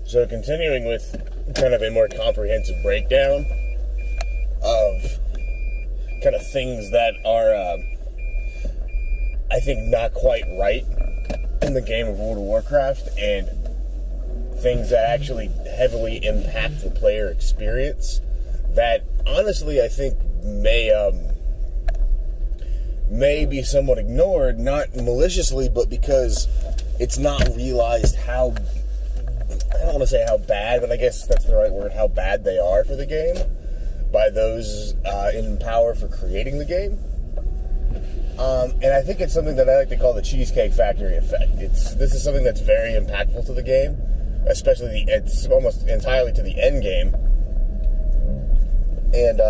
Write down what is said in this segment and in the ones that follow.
So continuing with kind of a more comprehensive breakdown of kind of things that are, I think, not quite right in the game of World of Warcraft, and things that actually heavily impact the player experience that, honestly, I think may be somewhat ignored, not maliciously, but because it's not realized how, I don't want to say how bad, but I guess that's the right word, how bad they are for the game by those in power for creating the game. And I think it's something that I like to call the Cheesecake Factory effect. This is something that's very impactful to the game, especially it's almost entirely to the end game. And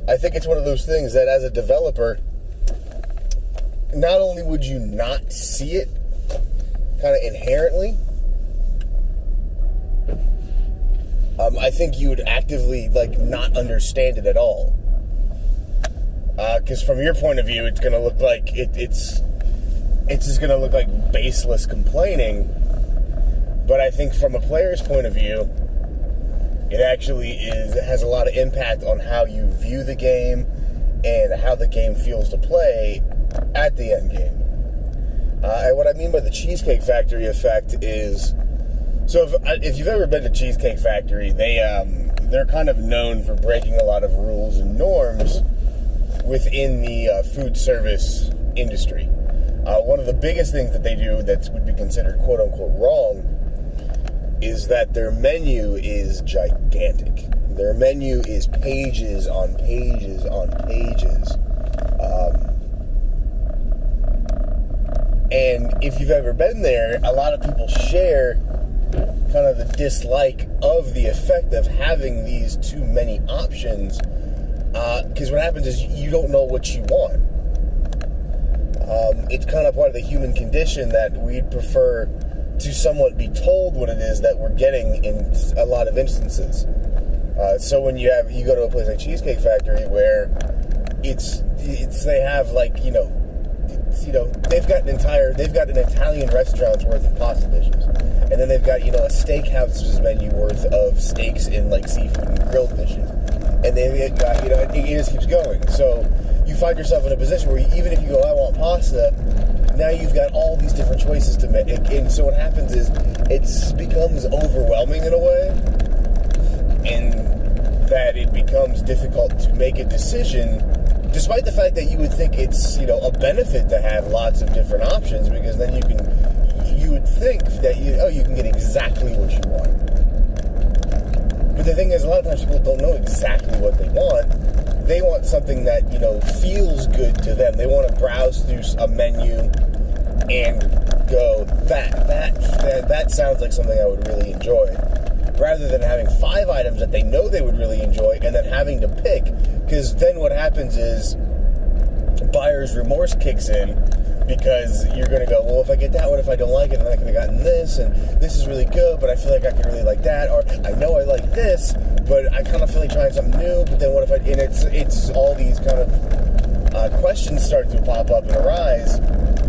I think it's one of those things that as a developer, not only would you not see it kind of inherently, I think you would actively not understand it at all. Because from your point of view, it's going to look like it's just going to look like baseless complaining. But I think from a player's point of view, it actually has a lot of impact on how you view the game and how the game feels to play at the end game. And what I mean by the Cheesecake Factory effect is, so if you've ever been to Cheesecake Factory, they're kind of known for breaking a lot of rules and norms within the food service industry. One of the biggest things that they do that would be considered quote-unquote wrong is that their menu is gigantic. Their menu is pages on pages on pages. And if you've ever been there, a lot of people share kind of the dislike of the effect of having these too many options, because what happens is you don't know what you want. It's kind of part of the human condition that we'd prefer to somewhat be told what it is that we're getting in a lot of instances. So when you go to a place like Cheesecake Factory where they have they've got an Italian restaurant's worth of pasta dishes, and then they've got a steakhouse's menu worth of steaks and seafood and grilled dishes, and they've got it just keeps going. So you find yourself in a position where even if you go, I want pasta, now you've got all these different choices to make, and so what happens is it becomes overwhelming in a way, and that it becomes difficult to make a decision, despite the fact that you would think it's a benefit to have lots of different options, because then you would think that you can get exactly what you want. But the thing is, a lot of times people don't know exactly what they want. They want something that feels good to them. They want to browse through a menu and go, that sounds like something I would really enjoy, rather than having 5 items that they know they would really enjoy and then having to pick. Because then what happens is buyer's remorse kicks in, because you're going to go, well, if I get that one, if I don't like it, then I could have gotten this, and this is really good, but I feel like I could really like that, or I know I like this, but I kind of feel like trying something new, but then what if and it's all these kind of questions start to pop up and arise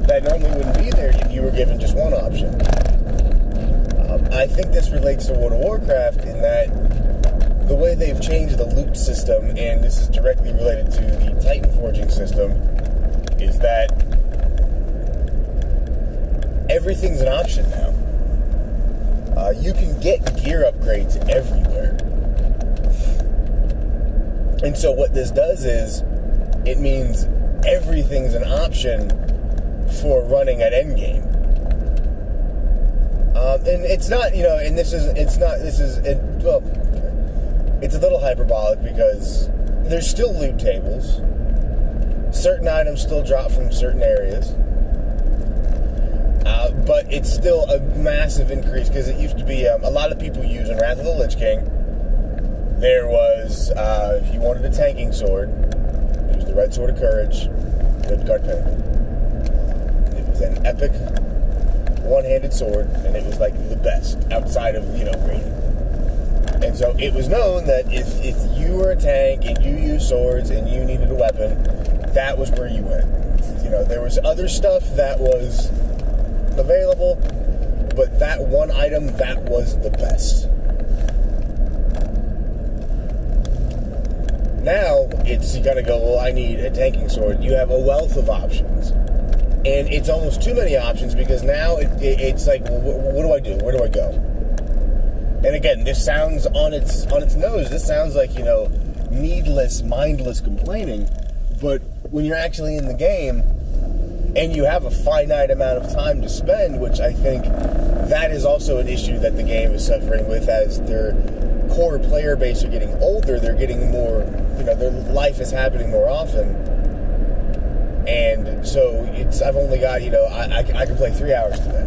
that normally wouldn't be there if you were given just one option. I think this relates to World of Warcraft in that the way they've changed the loot system, and this is directly related to the Titanforging system, is that everything's an option now. You can get gear upgrades everywhere. And so what this does is, it means everything's an option for running at endgame. And it's not, and it's a little hyperbolic, because there's still loot tables. Certain items still drop from certain areas. But it's still a massive increase, because it used to be, a lot of people using Wrath of the Lich King. There was, if you wanted a tanking sword, it was the Red Sword of Courage, Midgard Penguin. It was an epic one-handed sword, and it was the best outside of, raiding. And so it was known that if you were a tank and you used swords and you needed a weapon, that was where you went. There was other stuff that was available, but that one item, that was the best. Now, you gotta go, well, I need a tanking sword. You have a wealth of options. And it's almost too many options because now it's like, well, what do I do? Where do I go? And again, this sounds on its nose. This sounds like, needless, mindless complaining. But when you're actually in the game and you have a finite amount of time to spend, which I think that is also an issue that the game is suffering with as their core player base are getting older, they're getting more, their life is happening more often. And so I've only got, I can play 3 hours today.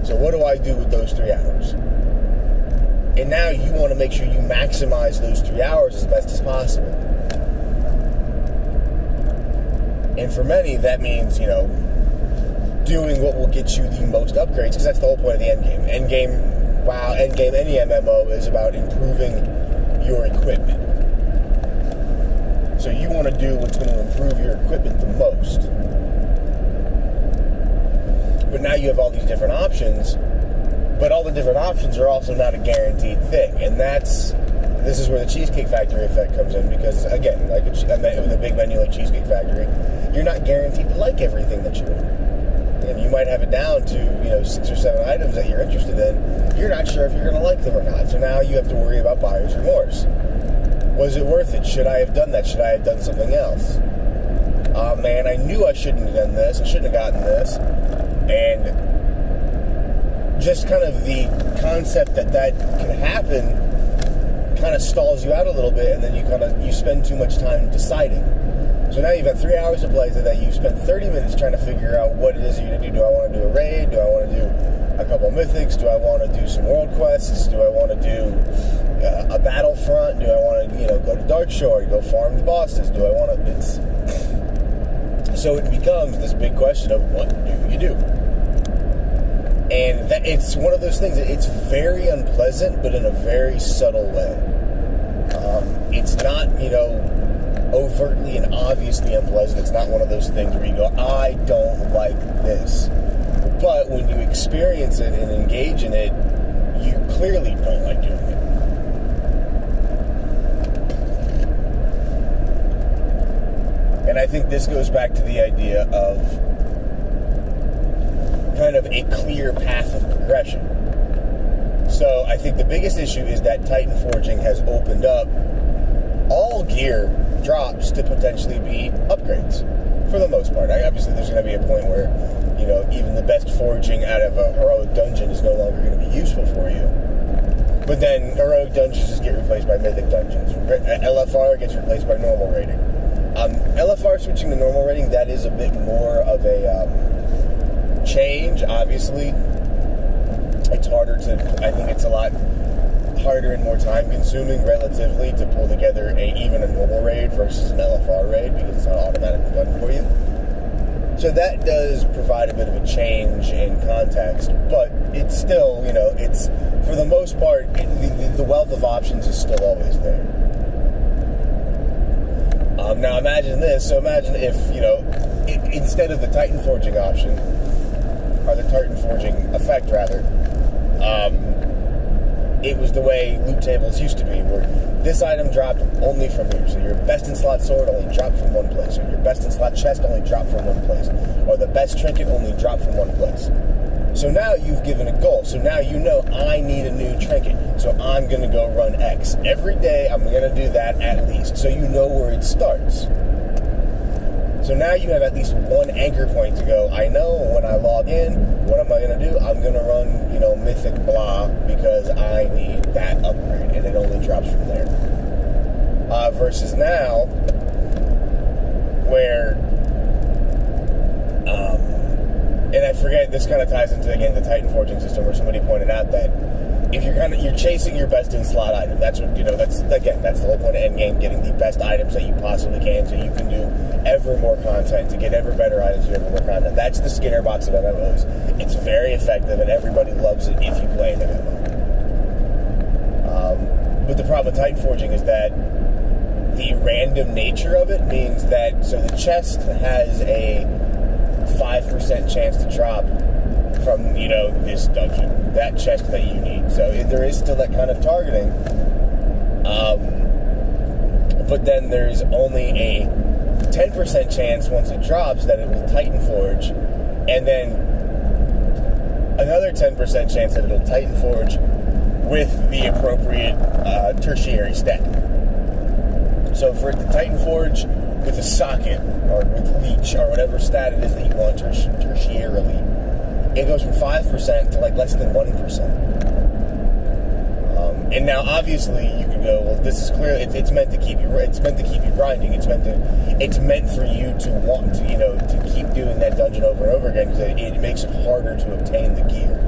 So what do I do with those 3 hours? And now you want to make sure you maximize those 3 hours as best as possible. And for many, that means, doing what will get you the most upgrades, because that's the whole point of the endgame. Endgame, any MMO is about improving your equipment. So you want to do what's going to improve your equipment the most. But now you have all these different options, but all the different options are also not a guaranteed thing. And this is where the Cheesecake Factory effect comes in, because again, like with a big menu like Cheesecake Factory, you're not guaranteed to like everything that you order. And you might have it down to, 6 or 7 items that you're interested in. You're not sure if you're going to like them or not. So now you have to worry about buyer's remorse. Was it worth it? Should I have done that? Should I have done something else? Oh man, I knew I shouldn't have done this. I shouldn't have gotten this. And just kind of the concept that can happen kind of stalls you out a little bit, and then you spend too much time deciding. So now you've got 3 hours to play today. You've spent 30 minutes trying to figure out what it is you're going to do. Do I want to do a raid? Do I want to do a couple mythics? Do I want to do some world quests? Do I want to do a battlefront? Do I want to, go to Darkshore, go farm the bosses? Do I want to? So it becomes this big question of what do you do? And it's one of those things. It's very unpleasant, but in a very subtle way. It's not, overtly and obviously unpleasant. It's not one of those things where you go, I don't like this. But when you experience it and engage in it, you clearly don't like doing it. And I think this goes back to the idea of kind of a clear path of progression. So I think the biggest issue is that Titanforging has opened up all gear drops to potentially be upgrades, for the most part. Obviously, there's going to be a point where, even the best forging out of a heroic dungeon is no longer going to be useful for you. But then heroic dungeons just get replaced by mythic dungeons. LFR gets replaced by normal rating. LFR switching to normal rating, that is a bit more of a change, obviously. It's harder I think it's a lot harder and more time consuming relatively to pull together even a normal raid versus an LFR raid, because it's not automatically done for you. So that does provide a bit of a change in context, but it's still, it's, for the most part, the wealth of options is still always there. Now imagine this. So imagine if, instead of the Titanforging option, or the Titanforging effect rather, it was the way loot tables used to be, where this item dropped only from here. So your best in slot sword only dropped from one place, or your best in slot chest only dropped from one place, or the best trinket only dropped from one place. So now you've given a goal. So now I need a new trinket. So I'm going to go run X. Every day I'm going to do that at least. So you know where it starts. So now you have at least one anchor point to go. I know when I log in, what am I going to do? I'm going to run, mythic blah, because I need that upgrade, and it only drops from there. Versus now, where, and I forget, this kind of ties into, again, the Titanforging system, where somebody pointed out that if you're chasing your best in slot item, that's what, that's the whole point of endgame, getting the best items that you possibly can, so you can do ever more content, to get ever better items, ever more content. That's the Skinner box of MMOs. It's very effective, and everybody loves it if you play an MMO. But the problem with Titanforging is that the random nature of it means that, so the chest has a 5% chance to drop from, this dungeon, that chest that you need. So there is still that kind of targeting. But then there's only a 10% chance once it drops that it will Titanforge, and then another 10% chance that it'll Titanforge with the appropriate tertiary stat. So for it to Titanforge with a socket, or with leech, or whatever stat it is that you want tertiarily, it goes from 5% to like less than 1%. And now, obviously, you can go, well, this is clear. It's meant to keep you. It's meant to keep you grinding. It's meant for you to want to, to keep doing that dungeon over and over again, because it makes it harder to obtain the gear.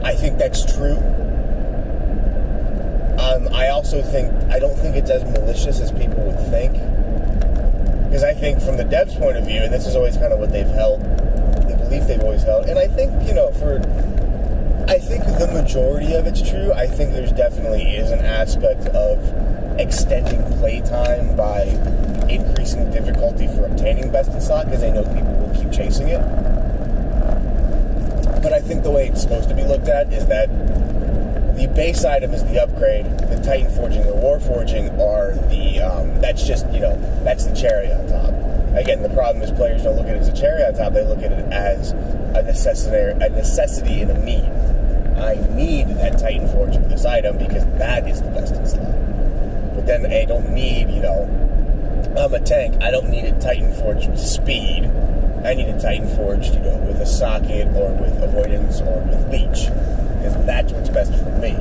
I think that's true. I don't think it's as malicious as people would think, because I think from the devs' point of view, and this is always kind of what they've held, the belief they've always held, and I think I think the majority of it's true. I think there's definitely is an aspect of extending playtime by increasing the difficulty for obtaining best in slot, because they know people will keep chasing it. But I think the way it's supposed to be looked at is that the base item is the upgrade, the Titanforging, the Warforging are that's just, that's the cherry on top. Again, the problem is players don't look at it as a cherry on top, they look at it as a necessity and a need. I need that Titanforge of this item because that is the best in slot. But then I don't need, I'm a tank. I don't need a Titanforge with speed. I need a Titanforge, with a socket or with avoidance or with leech, because that's what's best for me.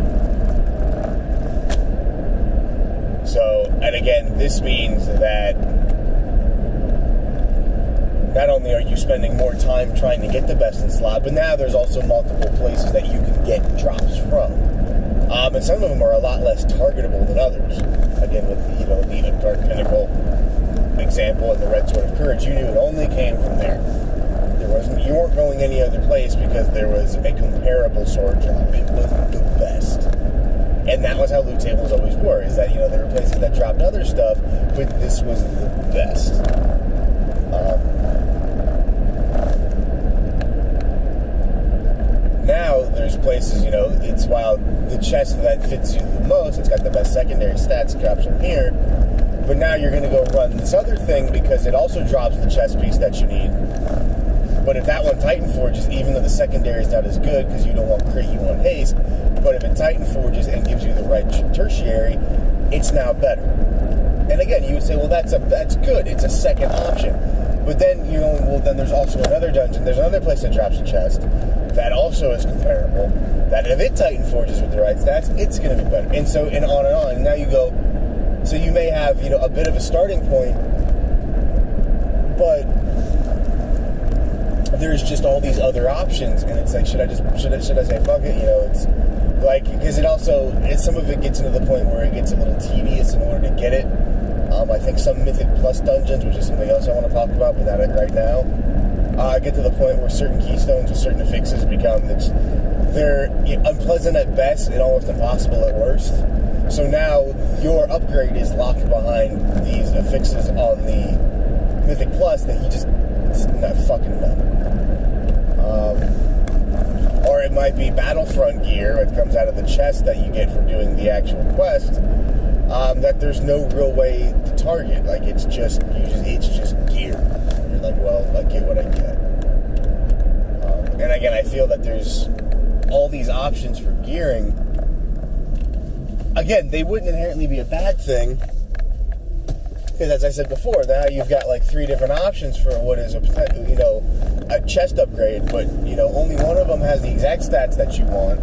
So, and again, this means that not only are you spending more time trying to get the best in slot, but now there's also multiple places that you can get drops from. And some of them are a lot less targetable than others. Again, with the Dark Pinnacle example and the Red Sword of Courage, you knew it only came from there. You weren't going any other place because there was a comparable sword drop. It wasn't the best. And that was how loot tables always were, is that, there were places that dropped other stuff, but this was the best. Now, there's places, it's while the chest that fits you the most, it's got the best secondary stats, drops from here, but now you're going to go run this other thing because it also drops the chest piece that you need. But if that one Titanforges, even though the secondary is not as good because you don't want crit, you want haste, but if it Titanforges and gives you the right tertiary, it's now better. And again, you would say, well, that's good. It's a second option. But then, then there's also another dungeon. There's another place that drops a chest that also is comparable. That if it Titanforges with the right stats, it's going to be better. And so, and on and on. And now you go, so you may have, a bit of a starting point, but there's just all these other options, and it's like, should I say fuck it? It's like, because some of it gets into the point where it gets a little tedious in order to get it. I think some Mythic Plus dungeons, which is something else I want to talk about, but not right now, get to the point where certain keystones with certain affixes become, they're unpleasant at best and almost impossible at worst. So now your upgrade is locked behind these affixes on the Mythic Plus that you just not fucking know. Or it might be Battlefront gear that comes out of the chest that you get for doing the actual quest, that there's no real way to target. Like, it's just gear. You're like, well, I get what I get. And again, I feel that there's all these options for gearing. Again, they wouldn't inherently be a bad thing, because as I said before, now you've got like 3 different options for what is a chest upgrade, but only one of them has the exact stats that you want.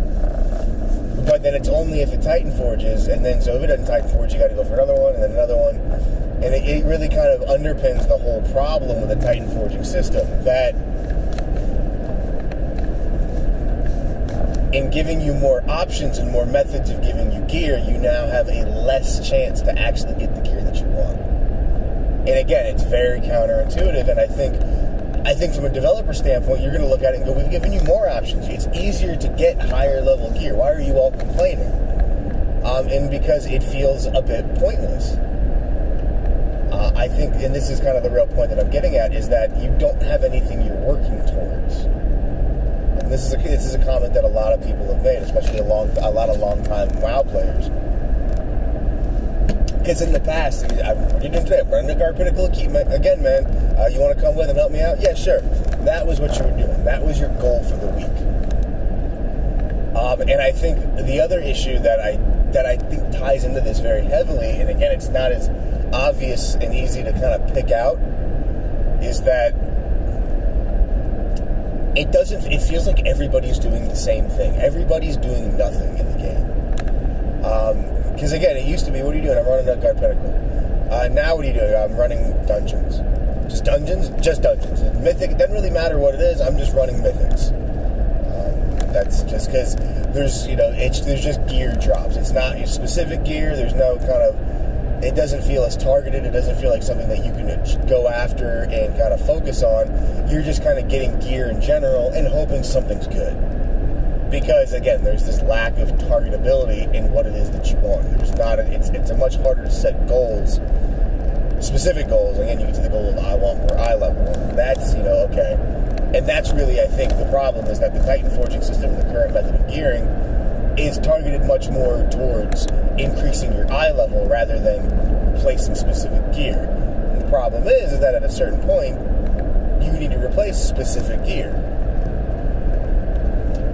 But then it's only if it Titanforges, and then so if it doesn't Titanforge, you got to go for another one and then another one, and it really kind of underpins the whole problem with the Titanforging system, that in giving you more options and more methods of giving you gear, you now have a less chance to actually get the gear that you want. And again, it's very counterintuitive, and I think from a developer standpoint, you're going to look at it and go, we've given you more options. It's easier to get higher level gear. Why are you all complaining? And because it feels a bit pointless. I think, and this is kind of the real point that I'm getting at, is that you don't have anything you're working towards. And this is a comment that a lot of people have made, especially a lot of long-time WoW players. Because in the past, what are you doing today? I'm running the Guard Pinnacle again, man. You want to come with and help me out? Yeah, sure. That was what you were doing. That was your goal for the week. And I think the other issue that I think ties into this very heavily, and again, it's not as obvious and easy to kind of pick out, is that it feels like everybody's doing the same thing. Everybody's doing nothing in the game. Because again, it used to be, what are you doing? I'm running a Guard Pinnacle. Now what are you doing? I'm running dungeons. Just dungeons? Just dungeons. Mythic, it doesn't really matter what it is, I'm just running mythics. That's just because there's just gear drops. It's not your specific gear, there's no kind of, it doesn't feel as targeted, it doesn't feel like something that you can go after and kind of focus on. You're just kind of getting gear in general and hoping something's good. Because again, there's this lack of targetability in what it is that you want. It's a much harder to set goals, specific goals. Again, you get to the goal of I want more eye level. That's, okay. And that's really, I think, the problem is that the Titanforging system and the current method of gearing is targeted much more towards increasing your eye level rather than replacing specific gear. And the problem is that at a certain point, you need to replace specific gear.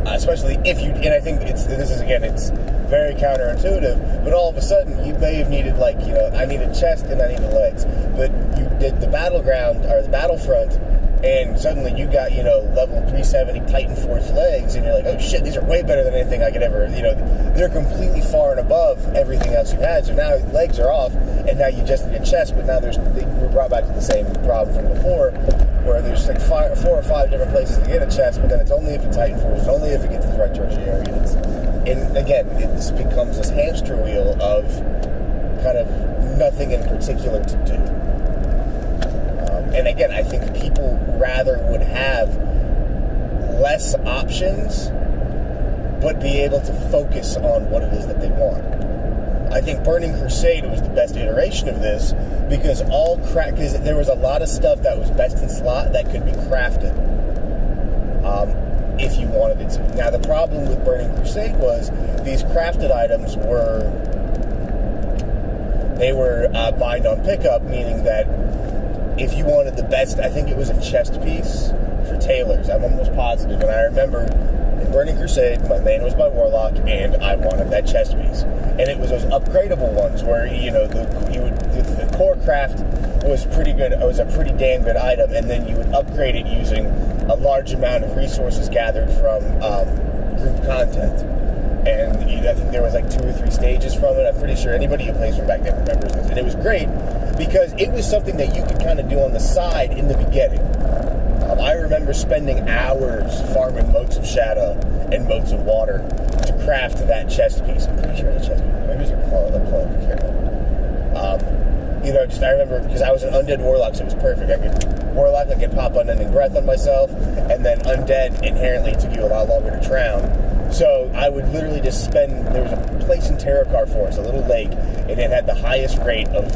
Especially if you, and I think it's very counterintuitive, but all of a sudden you may have needed I need a chest and I need legs, but you did the battleground or the battlefront, and suddenly you got, level 370 Titanforged legs, and you're like, oh shit, these are way better than anything I could ever, they're completely far and above everything else you had, so now legs are off, and now you just need a chest, but now we're brought back to the same problem from before, where there's like 4 or 5 different places to get a chest, but then it's only if it's Titanforged, it's only if it gets the right tertiary, and again, it becomes this hamster wheel of kind of nothing in particular to do. And again, I think people rather would have less options, but be able to focus on what it is that they want. I think Burning Crusade was the best iteration of this because because there was a lot of stuff that was best in slot that could be crafted if you wanted it to. Now, the problem with Burning Crusade was these crafted items were bind on pickup, meaning that if you wanted the best, I think it was a chest piece for tailors. I'm almost positive. And I remember in Burning Crusade, my main was my Warlock, and I wanted that chest piece. And it was those upgradable ones where, the core craft was pretty good. It was a pretty damn good item, and then you would upgrade it using a large amount of resources gathered from group content. And I think there was 2 or 3 stages from it. I'm pretty sure anybody who plays from back then remembers this. And it was great because it was something that you could kind of do on the side in the beginning. I remember spending hours farming motes of shadow and motes of water to craft that chest piece. I'm pretty sure it's a chest piece. Maybe it's a cloak. I can't remember. I remember because I was an undead warlock, so it was perfect. I could pop unending breath on myself, and then undead inherently took you a lot longer to drown. So I would literally just there was a place in Terrakar Forest, a little lake, and it had the highest rate of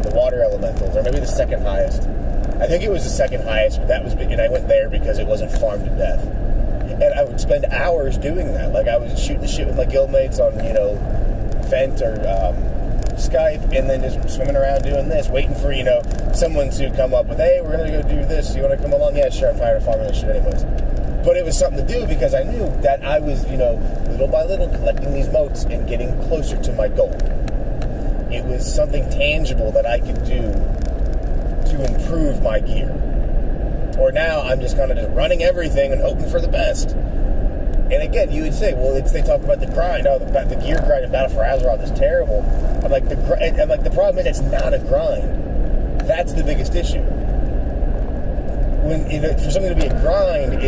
the water elementals, or maybe the second highest. I think it was the second highest, but and I went there because it wasn't farmed to death. And I would spend hours doing that. I was shooting the shit with my guildmates on, Fent or Skype, and then just swimming around doing this, waiting for, someone to come up with, hey, we're going to go do this. You want to come along? Yeah, sure, I'm tired of farming this shit anyways. But it was something to do because I knew that I was, little by little collecting these motes and getting closer to my goal. It was something tangible that I could do to improve my gear. Or now I'm just kind of just running everything and hoping for the best. And again, you would say, well, they talk about the grind. Oh, the gear grind in Battle for Azeroth is terrible. I'm like, the problem is it's not a grind. That's the biggest issue. For something to be a grind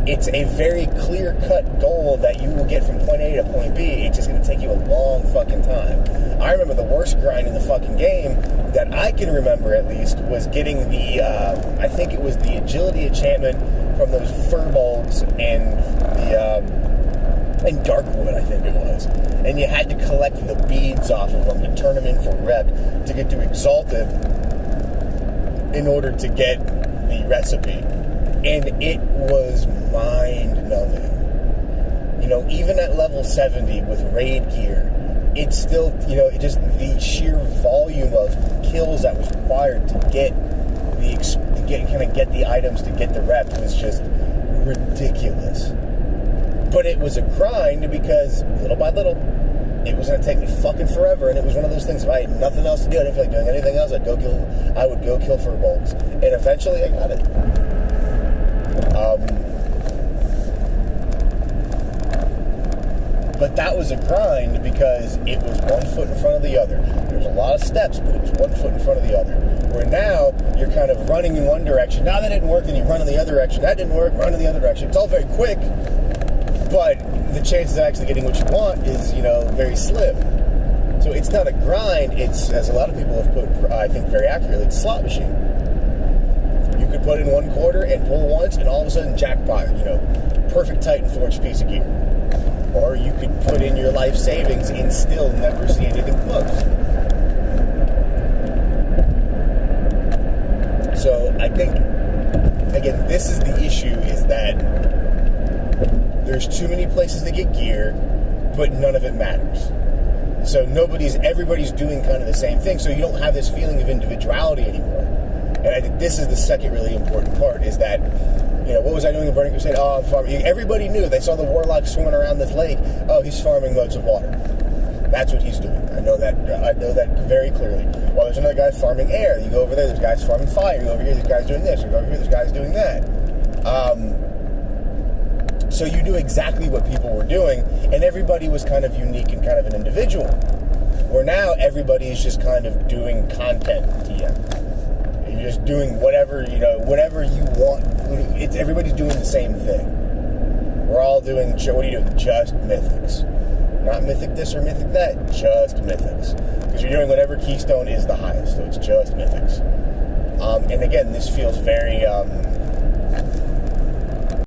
it's a very clear-cut goal that you will get from point A to point B. It's just going to take you a long fucking time. I remember the worst grind in the fucking game that I can remember, at least, was getting I think it was the agility enchantment from those furbolgs and in Darkwood, I think it was. And you had to collect the beads off of them to turn them in for rep to get to Exalted in order to get the recipe. And it was mind-numbing. at level 70 with raid gear, it's still, it just the sheer volume of kills that was required to get the items, to get the rep was just ridiculous. But it was a grind because little by little, it was going to take me fucking forever, and it was one of those things, if I had nothing else to do, I didn't feel like doing anything else, I would go kill furbolgs. And eventually I got it. But that was a grind because it was one foot in front of the other. There was a lot of steps, but it was one foot in front of the other. Where now, you're kind of running in one direction. Now that didn't work, then you run in the other direction. That didn't work, run in the other direction. It's all very quick, but the chances of actually getting what you want is, very slim. So it's not a grind, it's, as a lot of people have put, I think very accurately, it's a slot machine. You could put in 1 quarter and pull once, and all of a sudden, jackpot, perfect Titanforged piece of gear. Or you could put in your life savings and still never see anything close. So I think, again, this is the issue, is that there's too many places to get gear, but none of it matters. So everybody's doing kind of the same thing, so you don't have this feeling of individuality anymore. And I think this is the second really important part, is that, what was I doing in Burning Crusade? Oh, I'm farming. Everybody knew. They saw the warlock swimming around this lake. Oh, he's farming modes of water. That's what he's doing. I know that very clearly. Well, there's another guy farming air. You go over there, there's guys farming fire. You go over here, there's guys doing this. You go over here, there's guys doing that. So you knew exactly what people were doing, and everybody was kind of unique and kind of an individual. Where now everybody is just kind of doing content TM. You're just doing whatever you want. Everybody's doing the same thing. We're all doing, what are you doing? Just mythics. Not mythic this or mythic that, just mythics. Because you're doing whatever keystone is the highest, so it's just mythics. And again, this feels very,